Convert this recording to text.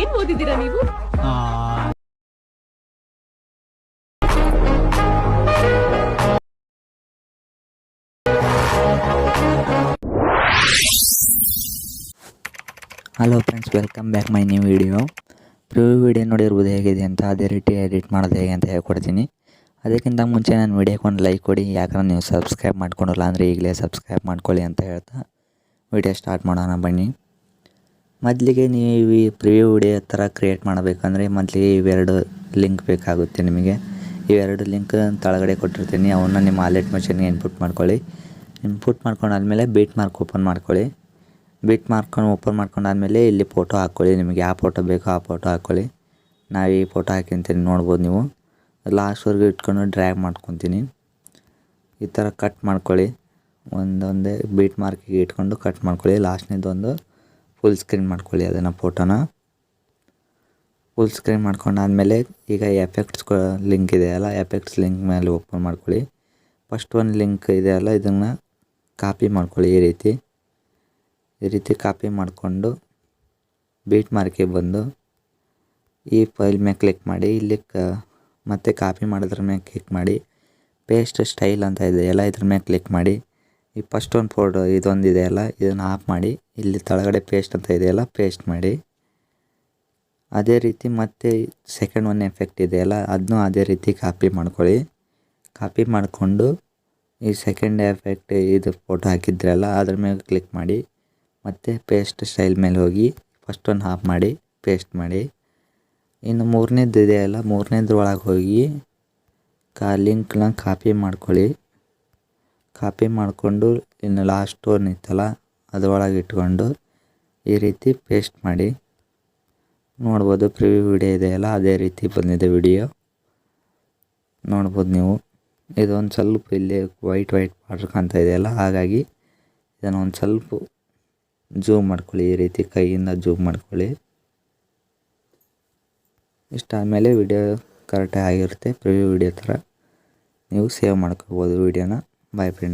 ಏನ್ ಓದಿದ್ದೀರಾ ನೀವು? Hello friends, welcome back my new video. Preview video ನೋಡಿರ್ಬೋದು ಹೇಗಿದೆ ಅಂತ. ಅದೇ ರೀತಿ ಎಡಿಟ್ ಮಾಡೋದು ಹೇಗೆ ಅಂತ ಹೇಳ್ಕೊಡ್ತೀನಿ. ಅದಕ್ಕಿಂತ ಮುಂಚೆ ನಾನು ವಿಡಿಯೋಕ್ಕೆ ಒಂದು ಲೈಕ್ ಕೊಡಿ. ಯಾಕಂದ್ರೆ ನೀವು ಸಬ್ಸ್ಕ್ರೈಬ್ ಮಾಡ್ಕೊಂಡಿಲ್ಲ ಅಂದರೆ ಈಗಲೇ ಸಬ್ಸ್ಕ್ರೈಬ್ ಮಾಡ್ಕೊಳ್ಳಿ ಅಂತ ಹೇಳ್ತಾ ವಿಡಿಯೋ ಸ್ಟಾರ್ಟ್ ಮಾಡೋಣ ಬನ್ನಿ. ಮೊದಲಿಗೆ ನೀವು ಈ ಪ್ರಿವ್ಯೂ ವಿಡಿಯೋ ಥರ ಕ್ರಿಯೇಟ್ ಮಾಡಬೇಕಂದ್ರೆ ಮೊದಲಿಗೆ ಇವೆರಡು ಲಿಂಕ್ ಬೇಕಾಗುತ್ತೆ ನಿಮಗೆ. ಇವೆರಡು ಲಿಂಕ್ ಕೆಳಗಡೆ ಕೊಟ್ಟಿರ್ತೀನಿ. ಅವನ್ನ ನಿಮ್ಮ ವಾಲೆಟ್ ಮೆಷಿನ್ಗೆ ಇನ್ಪುಟ್ ಮಾಡ್ಕೊಳ್ಳಿ. ಇನ್ಪುಟ್ ಮಾಡ್ಕೊಂಡಾದ್ಮೇಲೆ ಬೀಟ್ ಮಾರ್ಕ್ ಓಪನ್ ಮಾಡ್ಕೊಳ್ಳಿ. ಬೀಟ್ ಮಾರ್ಕೊಂಡು ಓಪನ್ ಮಾಡ್ಕೊಂಡಾದ್ಮೇಲೆ ಇಲ್ಲಿ ಫೋಟೋ ಹಾಕ್ಕೊಳ್ಳಿ. ನಿಮಗೆ ಯಾವ ಫೋಟೋ ಬೇಕೋ ಆ ಫೋಟೋ ಹಾಕ್ಕೊಳ್ಳಿ. ನಾವು ಈ ಫೋಟೋ ಹಾಕಿಂತೀನಿ ನೋಡ್ಬೋದು ನೀವು. ಲಾಸ್ಟ್ವರೆಗೂ ಇಟ್ಕೊಂಡು ಡ್ರ್ಯಾಗ್ ಮಾಡ್ಕೊತೀನಿ. ಈ ಥರ ಕಟ್ ಮಾಡ್ಕೊಳ್ಳಿ. ಒಂದೊಂದೇ ಬೀಟ್ ಮಾರ್ಕಿಗೆ ಇಟ್ಕೊಂಡು ಕಟ್ ಮಾಡ್ಕೊಳ್ಳಿ. ಲಾಸ್ಟ್ನೇದೊಂದು ಫುಲ್ ಸ್ಕ್ರೀನ್ ಮಾಡ್ಕೊಳ್ಳಿ. ಅದನ್ನು ಫೋಟೋನ ಫುಲ್ ಸ್ಕ್ರೀನ್ ಮಾಡ್ಕೊಂಡಾದ್ಮೇಲೆ ಈಗ ಎಫೆಕ್ಟ್ಸ್ ಲಿಂಕ್ ಇದೆಯಲ್ಲ, ಎಫೆಕ್ಟ್ಸ್ ಲಿಂಕ್ ಮೇಲೆ ಓಪನ್ ಮಾಡ್ಕೊಳ್ಳಿ. ಫಸ್ಟ್ ಒಂದು ಲಿಂಕ್ ಇದೆಯಲ್ಲ, ಇದನ್ನು ಕಾಪಿ ಮಾಡ್ಕೊಳ್ಳಿ. ಈ ರೀತಿ ಕಾಪಿ ಮಾಡಿಕೊಂಡು ಬೀಟ್ ಮಾರ್ಕಿಗೆ ಬಂದು ಈ ಫೈಲ್ ಮೇಲೆ ಕ್ಲಿಕ್ ಮಾಡಿ. ಇಲ್ಲಿ ಮತ್ತೆ ಕಾಪಿ ಮಾಡೋದ್ರ ಮೇಲೆ ಕ್ಲಿಕ್ ಮಾಡಿ. ಪೇಸ್ಟ್ ಸ್ಟೈಲ್ ಅಂತ ಇದೆಯಲ್ಲ, ಇದ್ರ ಮೇಲೆ ಕ್ಲಿಕ್ ಮಾಡಿ. ಈ ಫಸ್ಟ್ ಒಂದು ಫೋಟೋ ಇದೊಂದು ಇದೆಯಲ್ಲ, ಇದನ್ನು ಆಫ್ ಮಾಡಿ. ಇಲ್ಲಿ ಕೆಳಗಡೆ ಪೇಸ್ಟ್ ಅಂತ ಇದೆಯಲ್ಲ, ಪೇಸ್ಟ್ ಮಾಡಿ. ಅದೇ ರೀತಿ ಮತ್ತೆ ಸೆಕೆಂಡ್ ಒನ್ ಎಫೆಕ್ಟ್ ಇದೆಯಲ್ಲ, ಅದನ್ನೂ ಅದೇ ರೀತಿ ಕಾಪಿ ಮಾಡ್ಕೊಳ್ಳಿ. ಕಾಪಿ ಮಾಡಿಕೊಂಡು ಈ ಸೆಕೆಂಡ್ ಎಫೆಕ್ಟ್ ಇದು ಫೋಟೋ ಹಾಕಿದ್ರಲ್ಲ, ಅದ್ರ ಮೇಲೆ ಕ್ಲಿಕ್ ಮಾಡಿ. ಮತ್ತು ಪೇಸ್ಟ್ ಸ್ಟೈಲ್ ಮೇಲೆ ಹೋಗಿ ಫಸ್ಟ್ ಒಂದು ಆಫ್ ಮಾಡಿ ಪೇಸ್ಟ್ ಮಾಡಿ. ಇನ್ನು ಮೂರನೇದು ಇದೆಯಲ್ಲ, ಮೂರನೇದ್ರ ಒಳಗೆ ಹೋಗಿ ಲಿಂಕ್ನ ಕಾಪಿ ಮಾಡ್ಕೊಳ್ಳಿ. ಕಾಪಿ ಮಾಡಿಕೊಂಡು ಇನ್ನು ಲಾಸ್ಟ್ ಒನ್ ಇತ್ತಲ್ಲ, ಅದರೊಳಗೆ ಇಟ್ಕೊಂಡು ಈ ರೀತಿ ಪೇಸ್ಟ್ ಮಾಡಿ. ನೋಡ್ಬೋದು ಪ್ರಿವ್ಯೂ ವಿಡಿಯೋ ಇದೆಯಲ್ಲ, ಅದೇ ರೀತಿ ಬಂದಿದೆ ವಿಡಿಯೋ ನೋಡ್ಬೋದು ನೀವು. ಇದೊಂದು ಸ್ವಲ್ಪ ಇಲ್ಲಿ ವೈಟ್ ಬಾರ್ಡ್ರ್ ಕಾಣ್ತಾ ಇದೆಯಲ್ಲ, ಹಾಗಾಗಿ ಇದನ್ನು ಒಂದು ಸ್ವಲ್ಪ ಜೂಮ್ ಮಾಡ್ಕೊಳ್ಳಿ. ಈ ರೀತಿ ಕೈಯಿಂದ ಜೂಮ್ ಮಾಡ್ಕೊಳ್ಳಿ. ಇಷ್ಟಾದಮೇಲೆ ವಿಡಿಯೋ ಕರೆಕ್ಟಾಗಿ ಆಗಿರುತ್ತೆ. ಪ್ರಿವ್ಯೂ ವಿಡಿಯೋ ಥರ ನೀವು ಸೇವ್ ಮಾಡ್ಕೋಬೋದು ವಿಡಿಯೋನ. Bye friends.